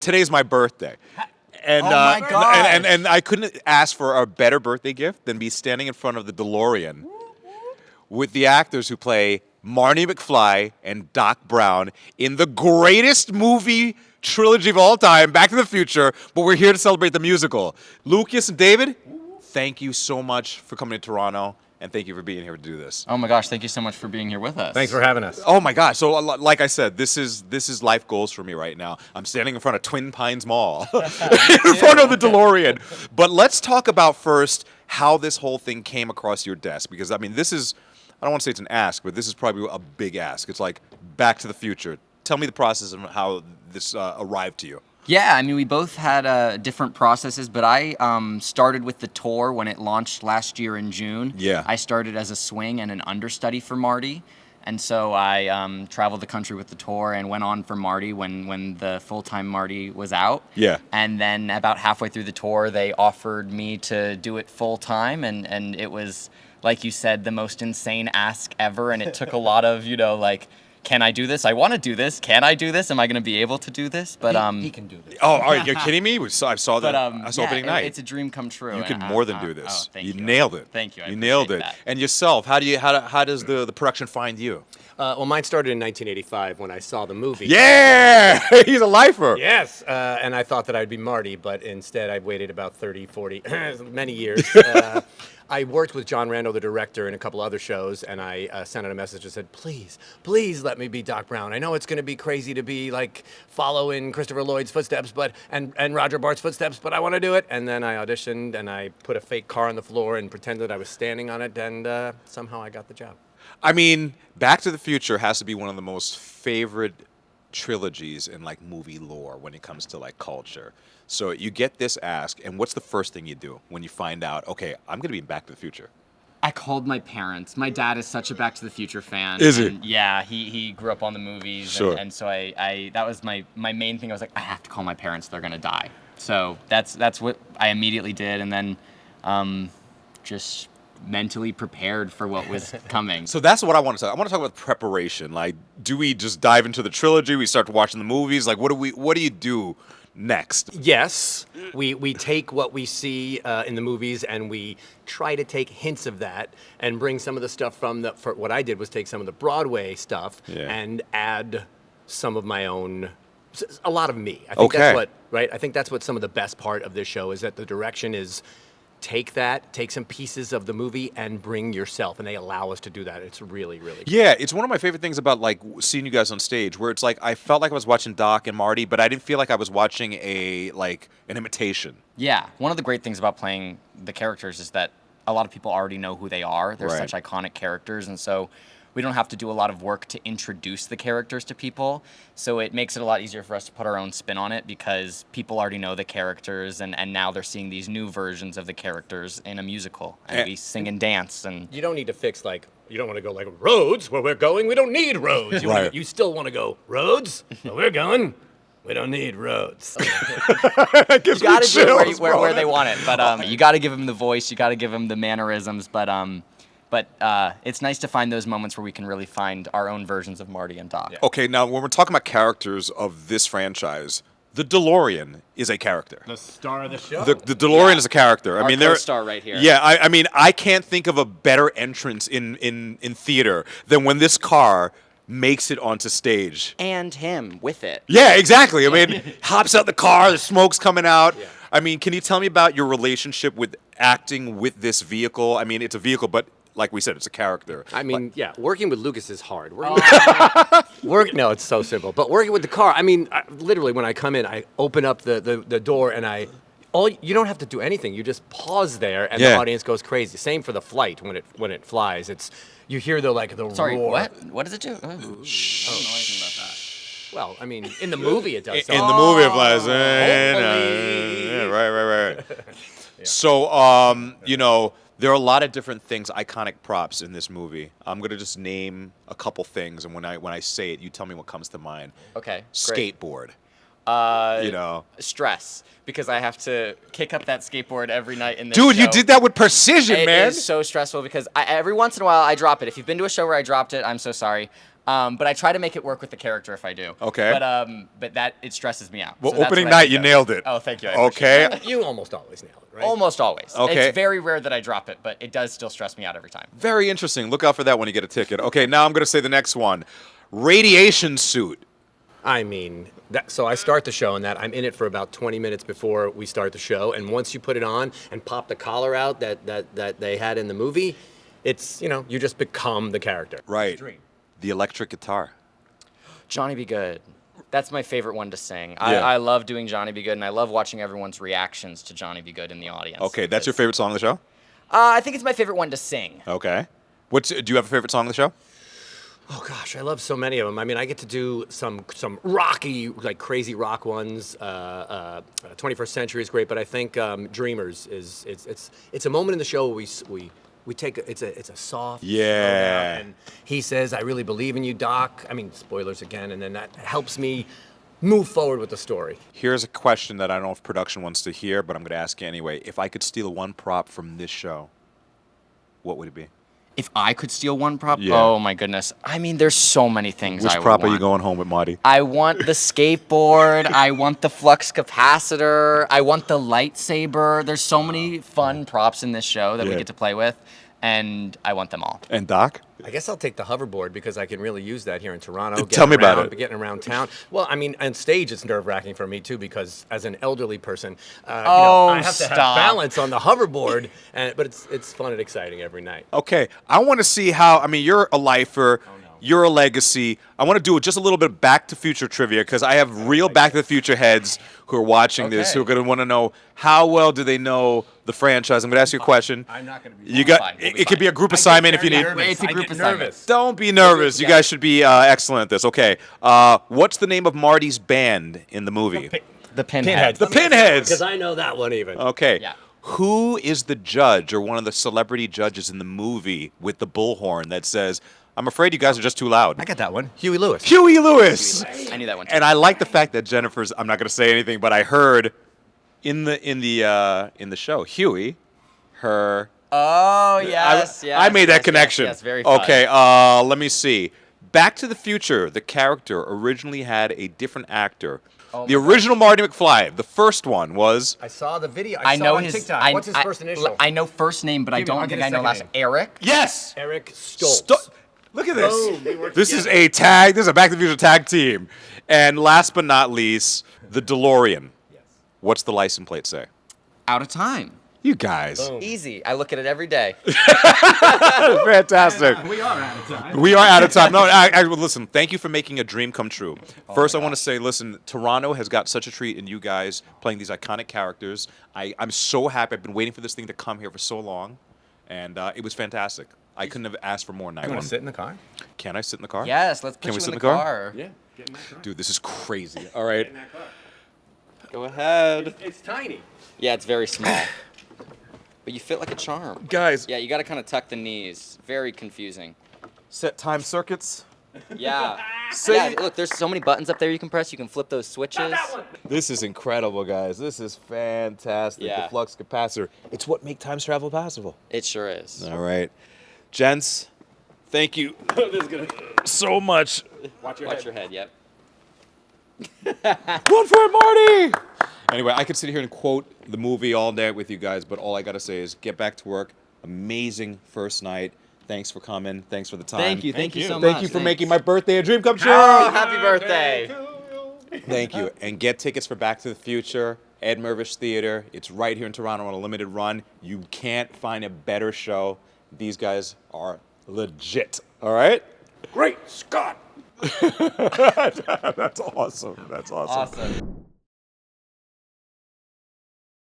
today's my birthday. And, Oh my gosh. and I couldn't ask for a better birthday gift than be standing in front of the DeLorean with the actors who play Marty McFly and Doc Brown in the greatest movie trilogy of all time, Back to the Future, but we're here to celebrate the musical. Lucas and David, thank you so much for coming to Toronto, and thank you for being here to do this. Oh my gosh, thank you so much for being here with us. Thanks for having us. Oh my gosh! So, like I said, this is life goals for me right now. I'm standing in front of Twin Pines Mall, in front of the DeLorean. But let's talk about first how this whole thing came across your desk, because I mean, this is, I don't want to say it's an ask, but this is probably a big ask. It's like Back to the Future. Tell me the process of how this arrived to you. Yeah, I mean, we both had different processes, but I started with the tour when it launched last year in June. Yeah. I started as a swing and an understudy for Marty, and so I traveled the country with the tour and went on for Marty when the full-time Marty was out. Yeah. And then about halfway through the tour, they offered me to do it full-time, and it was, like you said, the most insane ask ever, and it took a lot of, like, can I do this? I want to do this. Can I do this? Am I going to be able to do this? But He can do this. Oh, all right, you're kidding me? I saw that. But I saw opening night. it's a dream come true. You and can I- more than I- do this. Oh, thank you you. nailed it. Thank you. I You nailed it. appreciate that. And yourself, how does the production find you? Well, mine started in 1985 when I saw the movie. Yeah, he's a lifer. Yes, and I thought that I'd be Marty, but instead I waited about 30, 40, many years. I worked with John Rando, the director, in a couple other shows, and I sent out a message and said, please let me be Doc Brown. I know it's going to be crazy to be like following Christopher Lloyd's footsteps, and Roger Bart's footsteps, but I want to do it. And then I auditioned, and I put a fake car on the floor and pretended I was standing on it, and somehow I got the job. I mean, Back to the Future has to be one of the most favorite trilogies in like movie lore when it comes to like culture. So you get this ask, and what's the first thing you do when you find out, okay, I'm going to be in Back to the Future? I called my parents. My dad is such a Back to the Future fan. Is he? And yeah, he grew up on the movies. Sure. And so I that was my main thing. I was like, I have to call my parents. They're going to die. So that's what I immediately did. And then just mentally prepared for what was coming. So that's what I want to talk. I want to talk about preparation. Like, do we just dive into the trilogy? We start watching the movies. Like, what do you do next? Yes, we take what we see in the movies and we try to take hints of that and bring some of the stuff for what I did was take some of the Broadway stuff and add some of my own, a lot of me. I think that's what, right? I think that's what some of the best part of this show is, that the direction is take some pieces of the movie and bring yourself, and they allow us to do that. It's really, really cool. Yeah, it's one of my favorite things about like seeing you guys on stage, where it's like I felt like I was watching Doc and Marty, but I didn't feel like I was watching an imitation. Yeah, one of the great things about playing the characters is that a lot of people already know who they are. They're Right. such iconic characters, and so we don't have to do a lot of work to introduce the characters to people. So it makes it a lot easier for us to put our own spin on it, because people already know the characters, and now they're seeing these new versions of the characters in a musical, and we sing and dance. And You don't need to fix you don't want to go like, roads, where we're going, we don't need roads. Right. You still want to go, roads, where we're going, we don't need roads. you got to do it where they want it, but you got to give them the voice, you got to give them the mannerisms, but it's nice to find those moments where we can really find our own versions of Marty and Doc. Yeah. Okay, now when we're talking about characters of this franchise, the DeLorean is a character. The star of the show. The DeLorean is a character. Our co-star right here. Yeah, I mean, I can't think of a better entrance in theater than when this car makes it onto stage. And him with it. Yeah, exactly. I mean, hops out the car, the smoke's coming out. Yeah. I mean, can you tell me about your relationship with acting with this vehicle? I mean, it's a vehicle, but like we said, it's a character. I mean, working with Lucas is hard. No, it's so simple. But working with the car, I mean, literally when I come in, I open up the door and you don't have to do anything. You just pause there and the audience goes crazy. Same for the flight when it flies. You hear the Sorry, roar. what does it do? Shh. I don't know anything about that. Well, I mean, in the movie it does. In the movie, it flies. Hopefully. Right. So, there are a lot of different things, iconic props in this movie. I'm gonna just name a couple things, and when I say it, you tell me what comes to mind. Okay. Great. Skateboard. Stress, because I have to kick up that skateboard every night in this Dude, show. you did that with precision, man. It is so stressful because every once in a while I drop it. If you've been to a show where I dropped it, I'm so sorry. But I try to make it work with the character if I do. Okay. But that it stresses me out. Well, So that's opening what I night, think you of. nailed it. Oh, thank you. I appreciate Okay. that. You almost always nail it, right? Almost always. Okay. It's very rare that I drop it, but it does still stress me out every time. Very interesting. Look out for that when you get a ticket. Okay, now I'm going to say the next one. Radiation suit. I mean, so I start the show and that I'm in it for about 20 minutes before we start the show, and once you put it on and pop the collar out that they had in the movie, it's, you just become the character. Right. Dream. The electric guitar. Johnny Be Good. That's my favorite one to sing. Yeah. I love doing Johnny Be Good, and I love watching everyone's reactions to Johnny Be Good in the audience. Okay, that's your favorite song on the show? I think it's my favorite one to sing. Okay. Do you have a favorite song on the show? Oh gosh, I love so many of them. I mean, I get to do some rocky, like crazy rock ones. 21st Century is great, but I think Dreamers is it's a moment in the show where we take it's a soft slow Yeah. down, and he says, "I really believe in you, Doc." I mean, spoilers again, and then that helps me move forward with the story. Here's a question that I don't know if production wants to hear, but I'm going to ask you anyway. If I could steal one prop from this show, what would it be? If I could steal one prop, Yeah. oh my goodness. I mean, there's so many things Which I would prop are you want. going home with, Marty? I want the skateboard. I want the flux capacitor. I want the lightsaber. There's so many fun props in this show that we Yeah. get to play with, and I want them all. And Doc? I guess I'll take the hoverboard because I can really use that here in Toronto. Tell me about it. Getting around town. Well, I mean, on stage it's nerve-wracking for me too because as an elderly person, Oh, I have to have stop. balance on the hoverboard. But it's fun and exciting every night. Okay, I want to see how. I mean, you're a lifer. You're a legacy. I want to do just a little bit of Back to Future trivia because I have real Back to the Future heads who are watching this Okay. who are going to want to know how well do they know the franchise. I'm going to ask you a question. I'm not going to be. You got. fine, we'll be It could be a group assignment if you need. It's a group I get assignment. nervous. Don't be nervous. You guys should be excellent at this. Okay. What's the name of Marty's band in the movie? The pinhead. The Pinheads. Because I know that one even. Okay. Yeah. Who is the judge or one of the celebrity judges in the movie with the bullhorn that says, "I'm afraid you guys are just too loud"? I got that one. Huey Lewis. Huey Lewis. I knew that one too. And I like the fact that Jennifer's. I'm not going to say anything, but I heard in the show, Huey, her. Oh, yes, I made that connection. Yes, very fun. Okay. Let me see. Back to the Future, the character originally had a different actor. Oh The my original Marty McFly, the first one was. I saw the video. I saw know on his. TikTok. What's his first initial? I know first name, but I Give me- I'll don't get think his I know last. second Eric. Yes. Eric Stoltz. Look at this. Boom, they work This is together. a tag. This is a Back to the Future tag team. And last but not least, the DeLorean. Yes. What's the license plate say? Out of time. You guys. Boom. Easy. I look at it every day. Fantastic. We are out of time. We are out of time. No, listen, thank you for making a dream come true. First, I want to say, listen, Toronto has got such a treat in you guys playing these iconic characters. I'm so happy. I've been waiting for this thing to come here for so long, and it was fantastic. I couldn't have asked for more night You one. want to sit in the car? Can I sit in the car? Yes, let's put Can we you sit in in the the car? car. Yeah. Get in that car. Dude, this is crazy. All right. Get in that car. Go ahead. It's tiny. Yeah, it's very small. But you fit like a charm. Guys, Yeah, you got to kind of tuck the knees. Very confusing. set time circuits. Yeah. Say- Yeah, look, there's so many buttons up there you can press. You can flip those switches. This is incredible, guys. This is fantastic. Yeah. The flux capacitor. It's what makes time travel possible. It sure is. All right. Gents, thank you so much. Watch your Watch head. your head, yep. One for it, Marty! Anyway, I could sit here and quote the movie all day with you guys, but all I got to say is get back to work. Amazing first night. Thanks for coming. Thanks for the time. Thank you so much. Thank you for making my birthday a dream come true. Oh, happy birthday. Thank you. And get tickets for Back to the Future, Ed Mervish Theater. It's right here in Toronto on a limited run. You can't find a better show. These guys are legit. All right? Great Scott. That's awesome. That's awesome. Awesome.